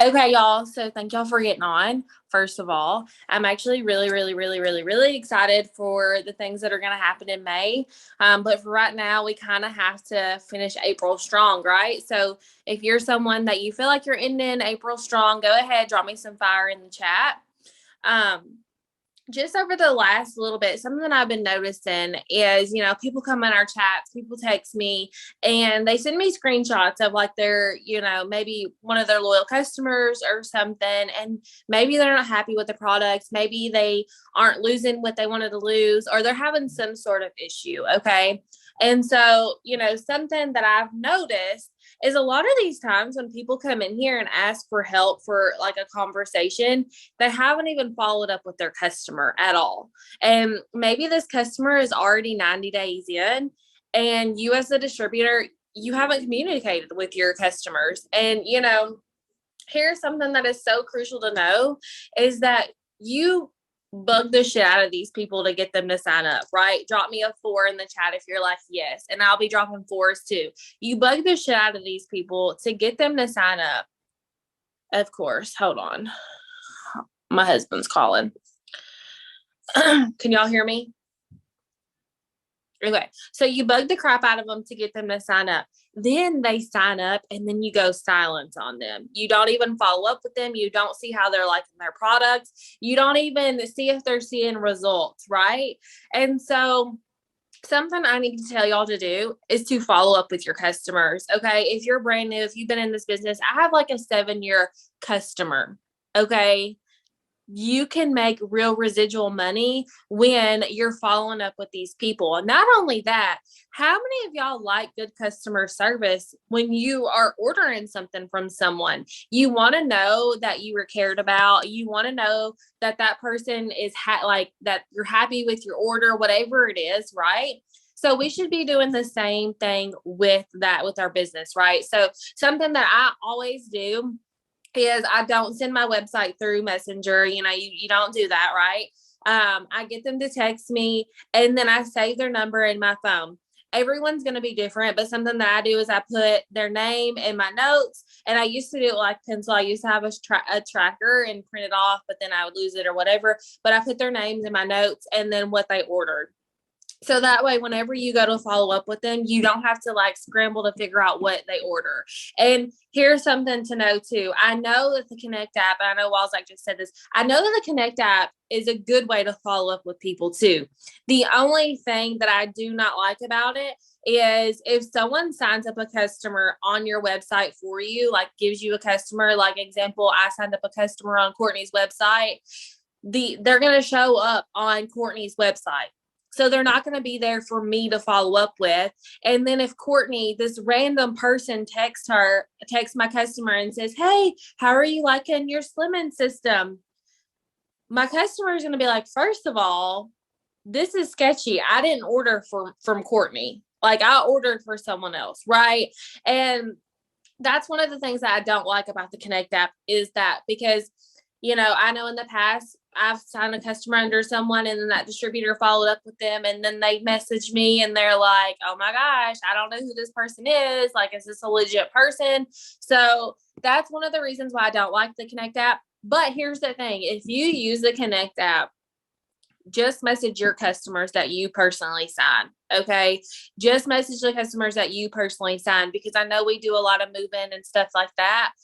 Okay, y'all. So thank y'all for getting on. First of all, I'm actually really, really, really, really, really excited for the things that are going to happen in May. But for right now, we kind of have to finish April strong, right? So if you're someone that you feel like you're ending April strong, go ahead, drop me some fire in the chat. Um, just over the last little bit, something that I've been noticing is, people come in our chats, people text me, and they send me screenshots of like their, maybe one of their loyal customers or something. And maybe they're not happy with the products. Maybe they aren't losing what they wanted to lose, or they're having some sort of issue. Okay. And so, something that I've noticed is a lot of these times when people come in here and ask for help for like a conversation, they haven't even followed up with their customer at all. And maybe this customer is already 90 days in, and you as the distributor, you haven't communicated with your customers. And, here's something that is so crucial to know is that you bug the shit out of these people to get them to sign up, right? Drop me a 4 in the chat if you're like, yes. And I'll be dropping 4s too. You bug the shit out of these people to get them to sign up. Of course. Hold on. My husband's calling. Can y'all hear me? Okay. So you bug the crap out of them to get them to sign up. Then they sign up and then you go silence on them. You don't even follow up with them. You don't see how they're liking their products. You don't even see if they're seeing results, right? And so something I need to tell y'all to do is to follow up with your customers. Okay. If you're brand new, if you've been in this business, I have like a 7-year customer. Okay. You can make real residual money when you're following up with these people. And not only that, how many of y'all like good customer service when you are ordering something from someone? You want to know that you were cared about. You want to know that that person is that you're happy with your order, whatever it is, right? So we should be doing the same thing with our business, right? So something that I always do is I don't send my website through Messenger. You don't do that, right? I get them to text me and then I save their number in my phone. Everyone's going to be different, but something that I do is I put their name in my notes, and I used to do it like pencil. I used to have a tracker and print it off, but then I would lose it or whatever. But I put their names in my notes and then what they ordered. So that way, whenever you go to follow up with them, you don't have to like scramble to figure out what they order. And here's something to know too. I know that the Connect app, and I know Walzak just said this, I know that the Connect app is a good way to follow up with people too. The only thing that I do not like about it is if someone signs up a customer on your website for you, like gives you a customer, like example, I signed up a customer on Courtney's website, they're going to show up on Courtney's website. So they're not going to be there for me to follow up with. And then if Courtney, this random person texts my customer and says, hey, how are you liking your slimming system? My customer is going to be like, first of all, this is sketchy. I didn't order from Courtney. Like I ordered for someone else. Right. And that's one of the things that I don't like about the Connect app is that because, I know in the past I've signed a customer under someone and then that distributor followed up with them and then they message me and they're like, oh my gosh, I don't know who this person is. Like, is this a legit person? So that's one of the reasons why I don't like the Connect app. But here's the thing. If you use the Connect app, just message your customers that you personally sign. Okay. Just message the customers that you personally sign, because I know we do a lot of moving and stuff like that.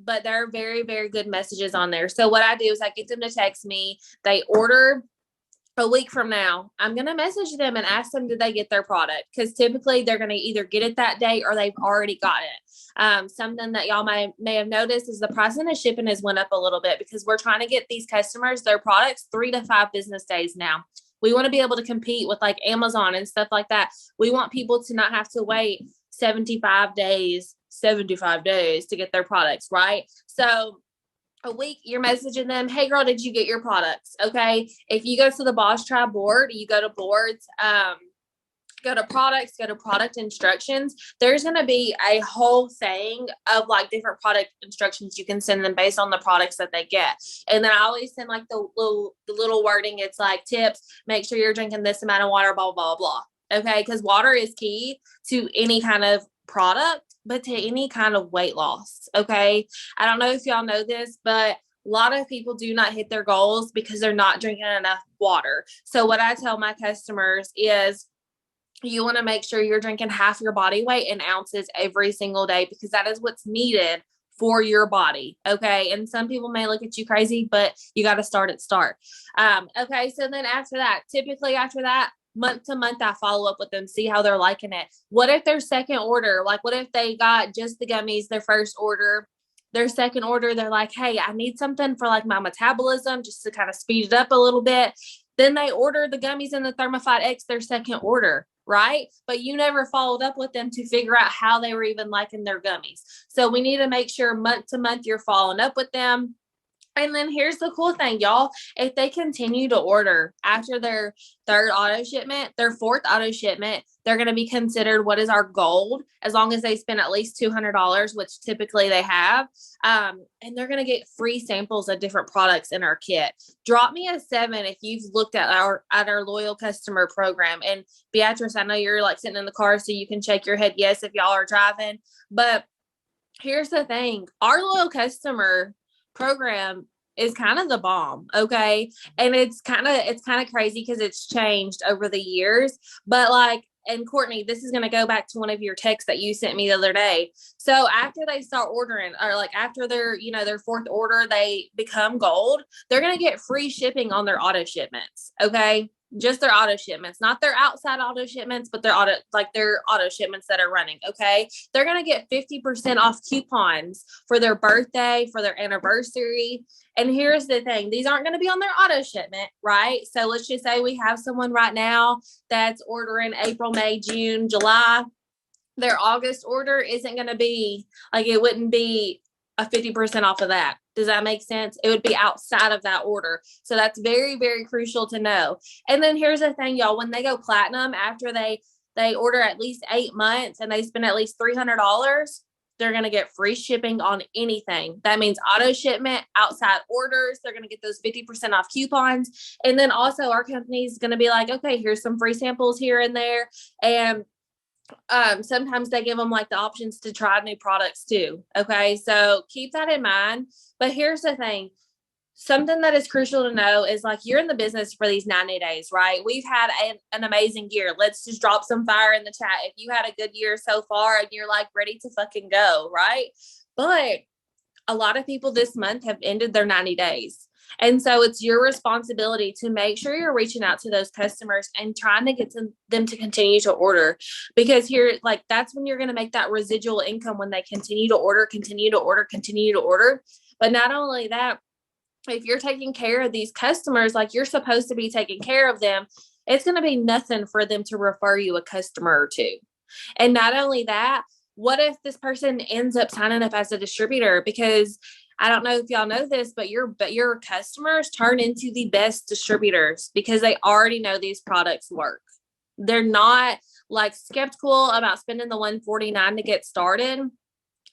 But there are very, very good messages on there. So what I do is I get them to text me. They order a week from now. I'm going to message them and ask them, did they get their product? Because typically they're going to either get it that day or they've already got it. Something that y'all may have noticed is the pricing of shipping has went up a little bit because we're trying to get these customers their products 3 to 5 business days now. We want to be able to compete with like Amazon and stuff like that. We want people to not have to wait 75 days to get their products, right? So a week, you're messaging them, hey girl, did you get your products? Okay. If you go to the Boss Tribe board, you go to boards, go to products, go to product instructions. There's going to be a whole thing of like different product instructions you can send them based on the products that they get. And then I always send like the little wording. It's like tips, make sure you're drinking this amount of water, blah, blah, blah. Okay. Because water is key to any kind of product. but to any kind of weight loss. Okay. I don't know if y'all know this, but a lot of people do not hit their goals because they're not drinking enough water. So what I tell my customers is you want to make sure you're drinking half your body weight in ounces every single day, because that is what's needed for your body. Okay. And some people may look at you crazy, but you got to start at start. Okay. So then after that, typically after that, month to month, I follow up with them, see how they're liking it. What if their second order, like what if they got just the gummies, their first order, their second order, they're like, hey, I need something for like my metabolism just to kind of speed it up a little bit. Then they order the gummies and the Thermifite X, their second order, right? But you never followed up with them to figure out how they were even liking their gummies. So we need to make sure month to month you're following up with them. And then here's the cool thing, y'all. If they continue to order after their third auto shipment, their fourth auto shipment, they're going to be considered what is our gold, as long as they spend at least $200, which typically they have. And they're going to get free samples of different products in our kit. Drop me a 7 if you've looked at our loyal customer program. And Beatrice, I know you're like sitting in the car, so you can shake your head yes if y'all are driving. But here's the thing. Our loyal customer program is kind of the bomb. Okay. And it's kind of crazy because it's changed over the years, but like, and Courtney, this is going to go back to one of your texts that you sent me the other day. So after they start ordering, or like after their, their fourth order, they become gold, they're going to get free shipping on their auto shipments. Okay. Just their auto shipments, not their outside auto shipments, but their auto shipments that are running. Okay. They're going to get 50% off coupons for their birthday, for their anniversary. And here's the thing. These aren't going to be on their auto shipment, right? So let's just say we have someone right now that's ordering April, May, June, July. Their August order isn't going to be like, it wouldn't be a 50% off of that. Does that make sense? It would be outside of that order. So that's very, very crucial to know. And then here's the thing, y'all, when they go platinum, after they order at least 8 months and they spend at least $300, they're going to get free shipping on anything. That means auto shipment, outside orders. They're going to get those 50% off coupons. And then also our company is going to be like, okay, here's some free samples here and there. And sometimes they give them like the options to try new products too. Okay. So keep that in mind. But here's the thing. Something that is crucial to know is like, you're in the business for these 90 days, right? We've had an amazing year. Let's just drop some fire in the chat if you had a good year so far and you're like ready to fucking go, right? But a lot of people this month have ended their 90 days. And so it's your responsibility to make sure you're reaching out to those customers and trying to get them to continue to order, because here, like, that's when you're going to make that residual income when they continue to order. But not only that, if you're taking care of these customers, like you're supposed to be taking care of them, it's going to be nothing for them to refer you a customer or two. And not only that, what if this person ends up signing up as a distributor? Because I don't know if y'all know this, but your customers turn into the best distributors because they already know these products work. They're not like skeptical about spending the $149 to get started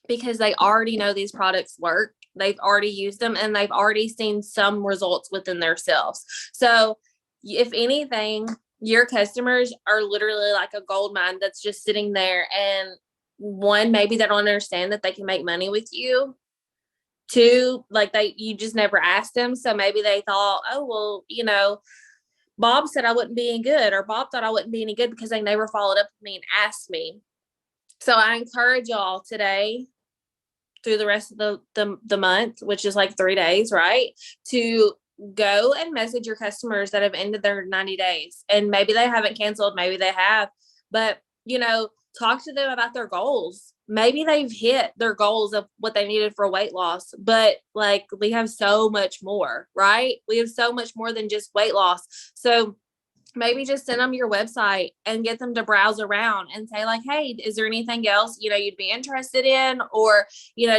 because they already know these products work. They've already used them and they've already seen some results within themselves. So if anything, your customers are literally like a gold mine that's just sitting there, and one, maybe they don't understand that they can make money with you. Two, like you just never asked them. So maybe they thought, oh, well, Bob said I wouldn't be any good, or Bob thought I wouldn't be any good because they never followed up with me and asked me. So I encourage y'all today, through the rest of the month, which is like 3 days, right, to go and message your customers that have ended their 90 days. And maybe they haven't canceled, maybe they have, but talk to them about their goals. Maybe they've hit their goals of what they needed for weight loss, but like we have so much more, right? We have so much more than just weight loss. So maybe just send them your website and get them to browse around and say like, hey, is there anything else, you'd be interested in? Or,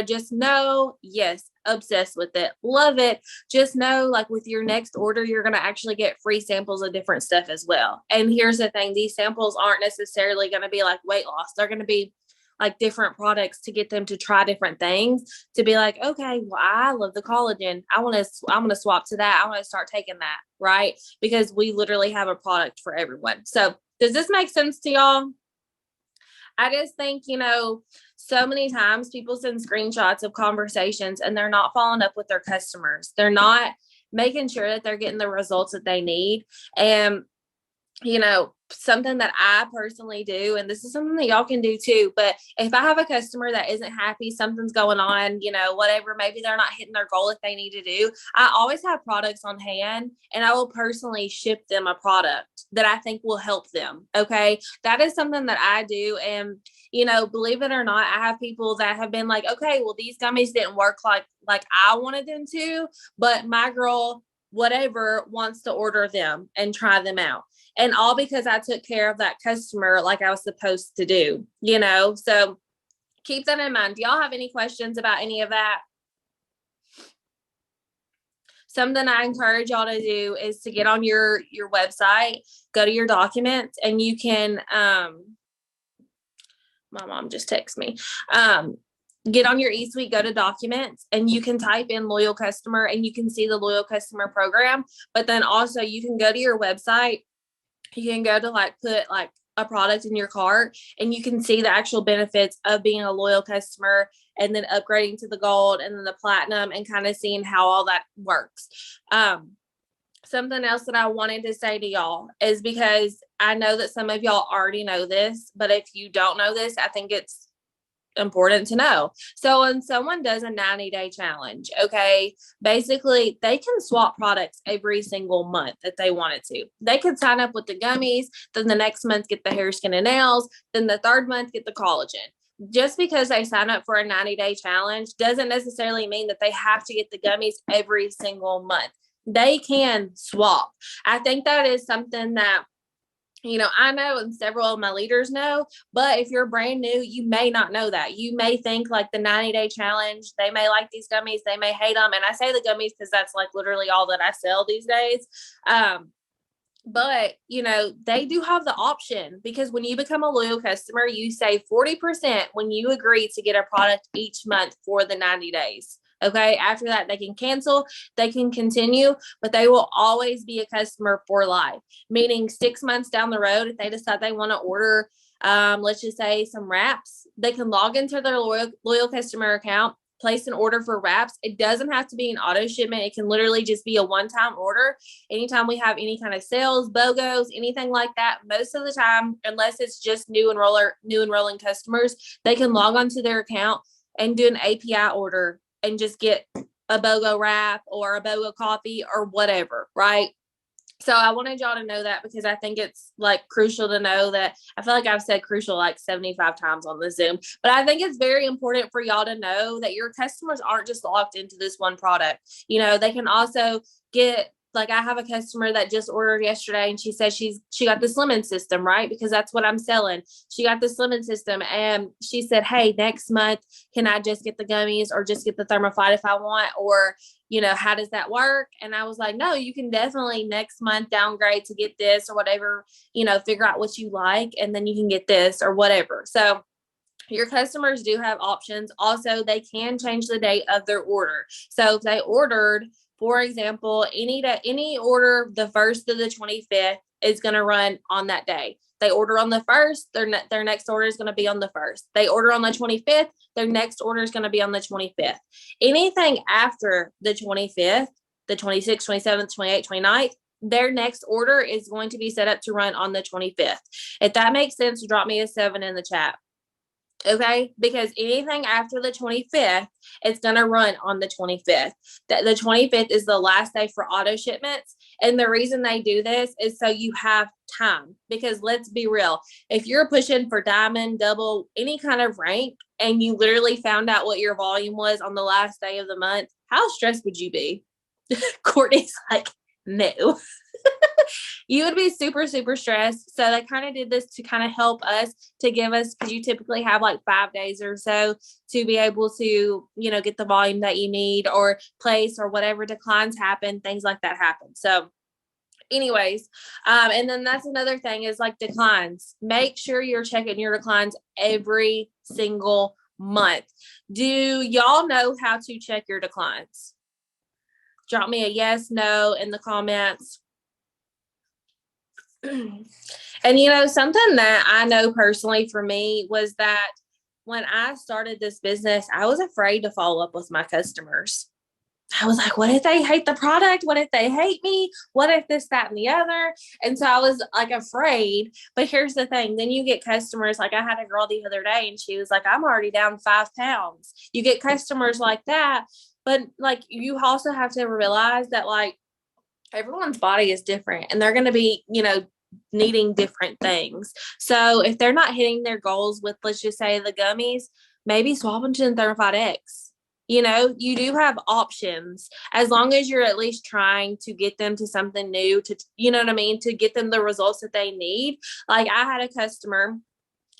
just know, yes, obsessed with it. Love it. Just know, like, with your next order, you're going to actually get free samples of different stuff as well. And here's the thing. These samples aren't necessarily going to be like weight loss. They're going to be like different products to get them to try different things, to be like, okay, well, I love the collagen. I'm going to swap to that. I want to start taking that. Right. Because we literally have a product for everyone. So does this make sense to y'all? I just think, so many times people send screenshots of conversations and they're not following up with their customers. They're not making sure that they're getting the results that they need. And something that I personally do, and this is something that y'all can do too, but if I have a customer that isn't happy, something's going on, whatever, maybe they're not hitting their goal that they need to do, I always have products on hand and I will personally ship them a product that I think will help them. Okay. That is something that I do. And, believe it or not, I have people that have been like, okay, well, these gummies didn't work like I wanted them to, but my girl, whatever, wants to order them and try them out. And all because I took care of that customer like I was supposed to do, So keep that in mind. Do y'all have any questions about any of that? Something I encourage y'all to do is to get on your website, go to your documents, and you can, my mom just texted me. Get on your eSuite, go to documents, and you can type in loyal customer and you can see the loyal customer program. But then also you can go to your website. You can go to put a product in your cart and you can see the actual benefits of being a loyal customer and then upgrading to the gold and then the platinum and kind of seeing how all that works. Something else that I wanted to say to y'all is because I know that some of y'all already know this, but if you don't know this, I think it's important to know. So when someone does a 90-day challenge, okay, basically they can swap products every single month that they wanted to. They could sign up with the gummies, then the next month get the hair, skin, and nails, then the third month get the collagen. Just because they sign up for a 90-day challenge doesn't necessarily mean that they have to get the gummies every single month. They can swap. I think that is something that I know and several of my leaders know, but if you're brand new, you may not know that. You may think like the 90-day challenge, they may like these gummies, they may hate them. And I say the gummies because that's literally all that I sell these days. But they do have the option because when you become a loyal customer, you save 40% when you agree to get a product each month for the 90 days. Okay. After that, they can cancel, they can continue, but they will always be a customer for life. Meaning 6 months down the road, if they decide they want to order, let's just say some wraps, they can log into their loyal customer account, place an order for wraps. It doesn't have to be an auto shipment. It can literally just be a one-time order. Anytime we have any kind of sales, BOGOs, anything like that, most of the time, unless it's just new enrolling customers, they can log onto their account and do an API order and just get a BOGO wrap or a BOGO coffee or whatever, right? So I wanted y'all to know that because I think it's crucial to know that. I feel like I've said crucial 75 times on the Zoom, but I think it's very important for y'all to know that your customers aren't just locked into this one product. They can also get, I have a customer that just ordered yesterday and she said she got the Slimming System, right? Because that's what I'm selling. She got the Slimming System and she said, hey, next month, can I just get the gummies or just get the Thermophyte if I want? Or, how does that work? And I was like, no, you can definitely next month downgrade to get this or whatever, figure out what you like. And then you can get this or whatever. So your customers do have options. Also, they can change the date of their order. So if they ordered, for example, any order the 1st to the 25th is going to run on that day. They order on the 1st, their next order is going to be on the 1st. They order on the 25th, their next order is going to be on the 25th. Anything after the 25th, the 26th, 27th, 28th, 29th, their next order is going to be set up to run on the 25th. If that makes sense, drop me a 7 in the chat. Okay, because anything after the 25th, it's going to run on the 25th. The 25th is the last day for auto shipments. And the reason they do this is so you have time. Because let's be real, if you're pushing for diamond, double, any kind of rank, and you literally found out what your volume was on the last day of the month, how stressed would you be? Courtney's like, no. You would be super, super stressed. So they kind of did this to kind of help us, to give us, because you typically have 5 days or so to be able to, get the volume that you need or place or whatever declines happen, things like that happen. So anyways, and then that's another thing is declines. Make sure you're checking your declines every single month. Do y'all know how to check your declines? Drop me a yes, no in the comments. And, something that I know personally for me was that when I started this business, I was afraid to follow up with my customers. I was like, what if they hate the product? What if they hate me? What if this, that, and the other? And so I was like afraid. But here's the thing. Then you get customers. Like I had a girl the other day and she was like, I'm already down 5 pounds. You get customers like that. But like you also have to realize that like everyone's body is different and they're going to be, needing different things. So if they're not hitting their goals with, let's just say the gummies, maybe swap them to the Thermify X. You do have options as long as you're at least trying to get them to something new to, you know what I mean? To get them the results that they need. Like I had a customer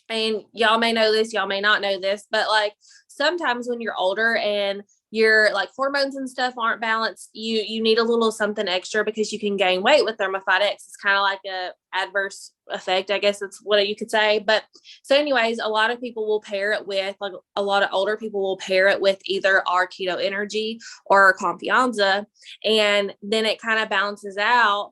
and y'all may know this, y'all may not know this, but like sometimes when you're older and your like hormones and stuff aren't balanced, you need a little something extra because you can gain weight with Thermify X. It's kind of like a adverse effect, I guess that's what you could say. But so anyways, a lot of people will pair it with, like a lot of older people will pair it with either our Keto Energy or our Confianza, and then it kind of balances out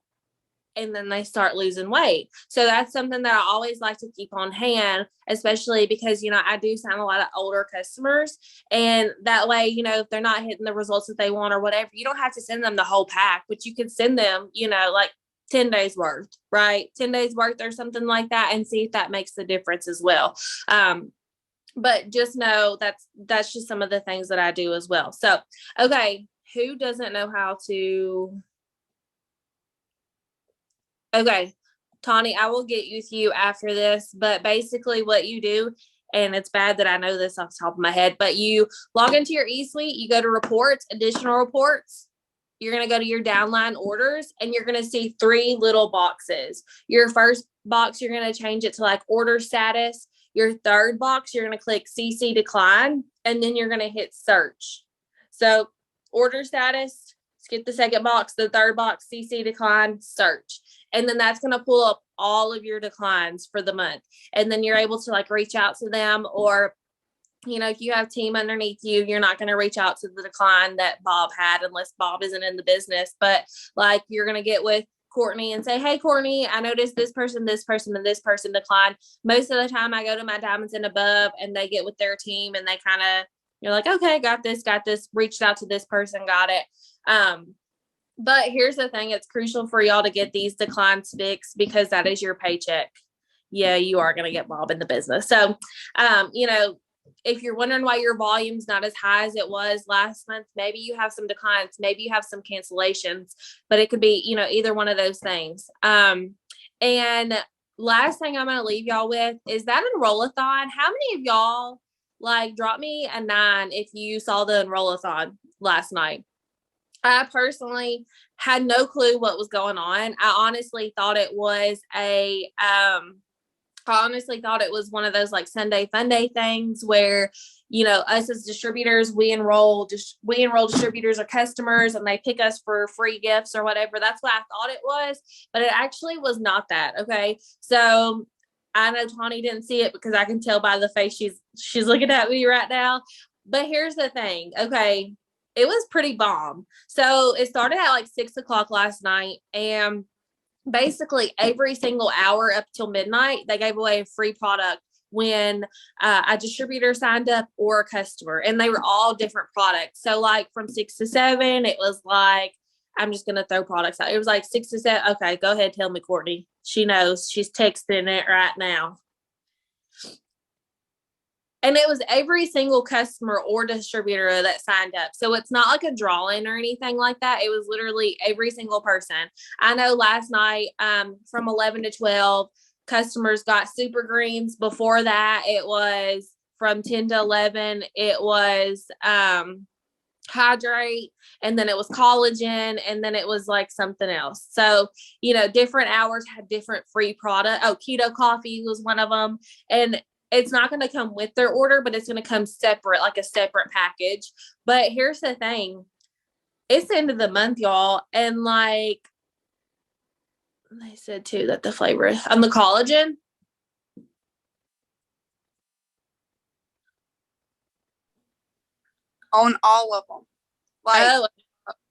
and then they start losing weight. So that's something that I always like to keep on hand, especially because, I do sign a lot of older customers. And that way, if they're not hitting the results that they want or whatever, you don't have to send them the whole pack, but you can send them, like 10 days worth, right? 10 days worth or something like that, and see if that makes the difference as well. But just know that's just some of the things that I do as well. So, okay. Who doesn't know how to... Okay, Tawny, I will get with you after this, but basically what you do, and it's bad that I know this off the top of my head, but you log into your eSuite, you go to reports, additional reports, you're going to go to your downline orders, and you're going to see 3 little boxes. Your first box, you're going to change it to like order status. Your third box, you're going to click CC decline, and then you're going to hit search. So order status, skip the second box, the third box, CC decline, search. And then that's going to pull up all of your declines for the month. And then you're able to like reach out to them, or, if you have team underneath you, you're not going to reach out to the decline that Bob had unless Bob isn't in the business. But like you're going to get with Courtney and say, hey, Courtney, I noticed this person, and this person declined. Most of the time I go to my Diamonds and Above and they get with their team and they kind of, you're like, okay, got this, reached out to this person, got it. But here's the thing. It's crucial for y'all to get these declines fixed because that is your paycheck. Yeah, you are going to get Bob in the business. So, if you're wondering why your volume's not as high as it was last month, maybe you have some declines, maybe you have some cancellations, but it could be, either one of those things. And last thing I'm going to leave y'all with is that Enroll-a-thon. How many of y'all like drop me a 9 if you saw the Enroll-a-thon last night? I personally had no clue what was going on. I honestly thought it was one of those like Sunday fun day things where, us as distributors, we enroll distributors or customers and they pick us for free gifts or whatever. That's what I thought it was, but it actually was not that. Okay. So I know Tawny didn't see it because I can tell by the face she's looking at me right now. But here's the thing. Okay. It was pretty bomb. So it started at like 6:00 last night, and basically every single hour up till midnight, they gave away a free product when a distributor signed up or a customer, and they were all different products. So like from 6 to 7, it was like, I'm just going to throw products out. It was like 6 to 7. Okay, go ahead. Tell me, Courtney. She knows. She's texting it right now. And it was every single customer or distributor that signed up. So it's not like a draw-in or anything like that. It was literally every single person. I know last night from 11 to 12, customers got Super Greens. Before that, it was from 10 to 11. It was Hydrate, and then it was Collagen, and then it was like something else. So, different hours had different free product. Oh, Keto Coffee was one of them. And it's not going to come with their order, but it's going to come separate, like a separate package. But here's the thing. It's the end of the month, y'all. And like they said too, that the flavor on the collagen. On all of them. Like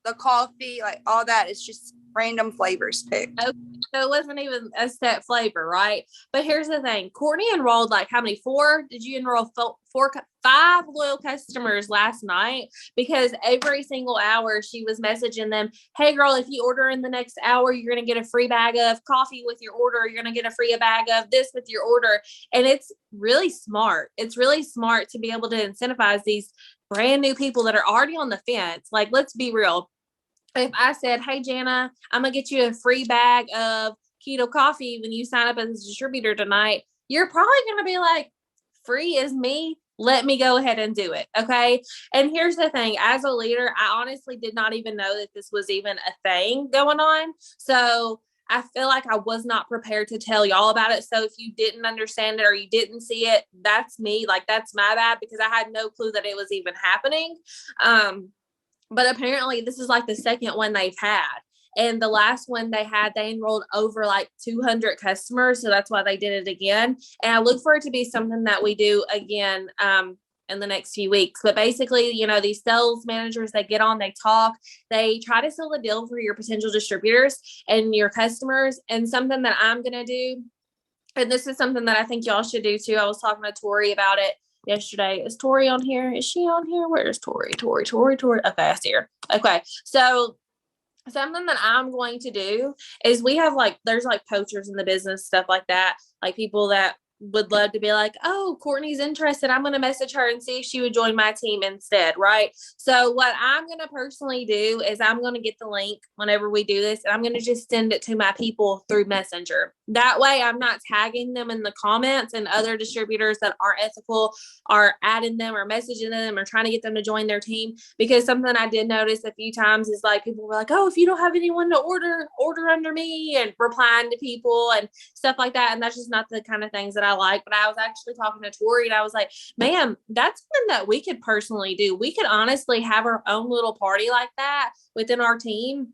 the coffee, like all that is just random flavors picked. Okay. So it wasn't even a set flavor, right? But here's the thing. Courtney enrolled like how many? 4? Did you enroll 5 loyal customers last night? Because every single hour she was messaging them, hey girl, if you order in the next hour, you're going to get a free bag of coffee with your order. You're going to get a free bag of this with your order. And it's really smart. It's really smart to be able to incentivize these brand new people that are already on the fence. Like, let's be real. If I said, hey, Jana, I'm going to get you a free bag of keto coffee when you sign up as a distributor tonight, you're probably going to be like, free is me. Let me go ahead and do it. Okay. And here's the thing, as a leader, I honestly did not even know that this was even a thing going on. So I feel like I was not prepared to tell y'all about it. So if you didn't understand it or you didn't see it, that's me. Like, that's my bad, because I had no clue that it was even happening. But apparently this is like the second one they've had. And the last one they had, they enrolled over like 200 customers. So that's why they did it again. And I look for it to be something that we do again in the next few weeks. But basically, you know, these sales managers, they get on, they talk, they try to seal the deal for your potential distributors and your customers. And something that I'm going to do, and this is something that I think y'all should do too. I was talking to Tori about it yesterday. Is Tori on here? Is she on here? Where's Tori? Tori. Okay, I see her. Okay. So something that I'm going to do is we have like, there's like poachers in the business, stuff like that. Like people that would love to be like, oh, Courtney's interested. I'm going to message her and see if she would join my team instead. Right. So what I'm going to personally do is I'm going to get the link whenever we do this, and I'm going to just send it to my people through Messenger. That way I'm not tagging them in the comments, and other distributors that aren't ethical are adding them or messaging them or trying to get them to join their team. Because something I did notice a few times is like, people were like, oh, if you don't have anyone to order under me, and replying to people and stuff like that. And that's just not the kind of things that I like. But I was actually talking to Tori, and I was like, ma'am, that's something that we could personally do. We could honestly have our own little party like that within our team,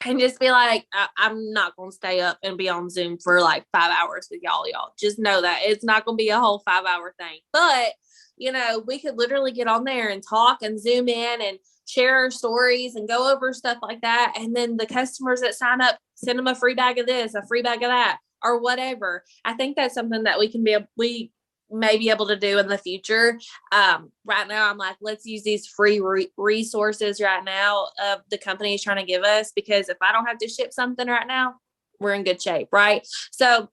and just be like, I'm not going to stay up and be on Zoom for like 5 hours with y'all. Just know that it's not going to be a whole 5-hour thing. But, you know, we could literally get on there and talk and Zoom in and share our stories and go over stuff like that. And then the customers that sign up, send them a free bag of this, a free bag of that, or whatever. I think that's something that we may be able to do in the future. Right now I'm like, let's use these free resources right now of the company is trying to give us, because if I don't have to ship something right now, we're in good shape. Right. So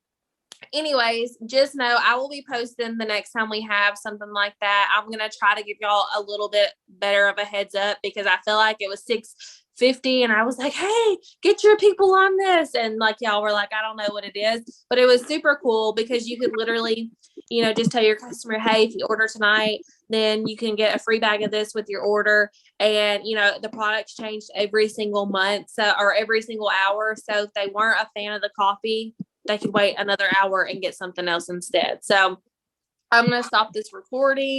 anyways, just know I will be posting the next time we have something like that. I'm going to try to give y'all a little bit better of a heads up, because I feel like it was 6:50 and I was like, hey, get your people on this. And like, y'all were like, I don't know what it is, but it was super cool, because you could literally, you know, just tell your customer, hey, if you order tonight, then you can get a free bag of this with your order. And, you know, the products changed every single month, or every single hour. So if they weren't a fan of the coffee, they could wait another hour and get something else instead. So I'm going to stop this recording.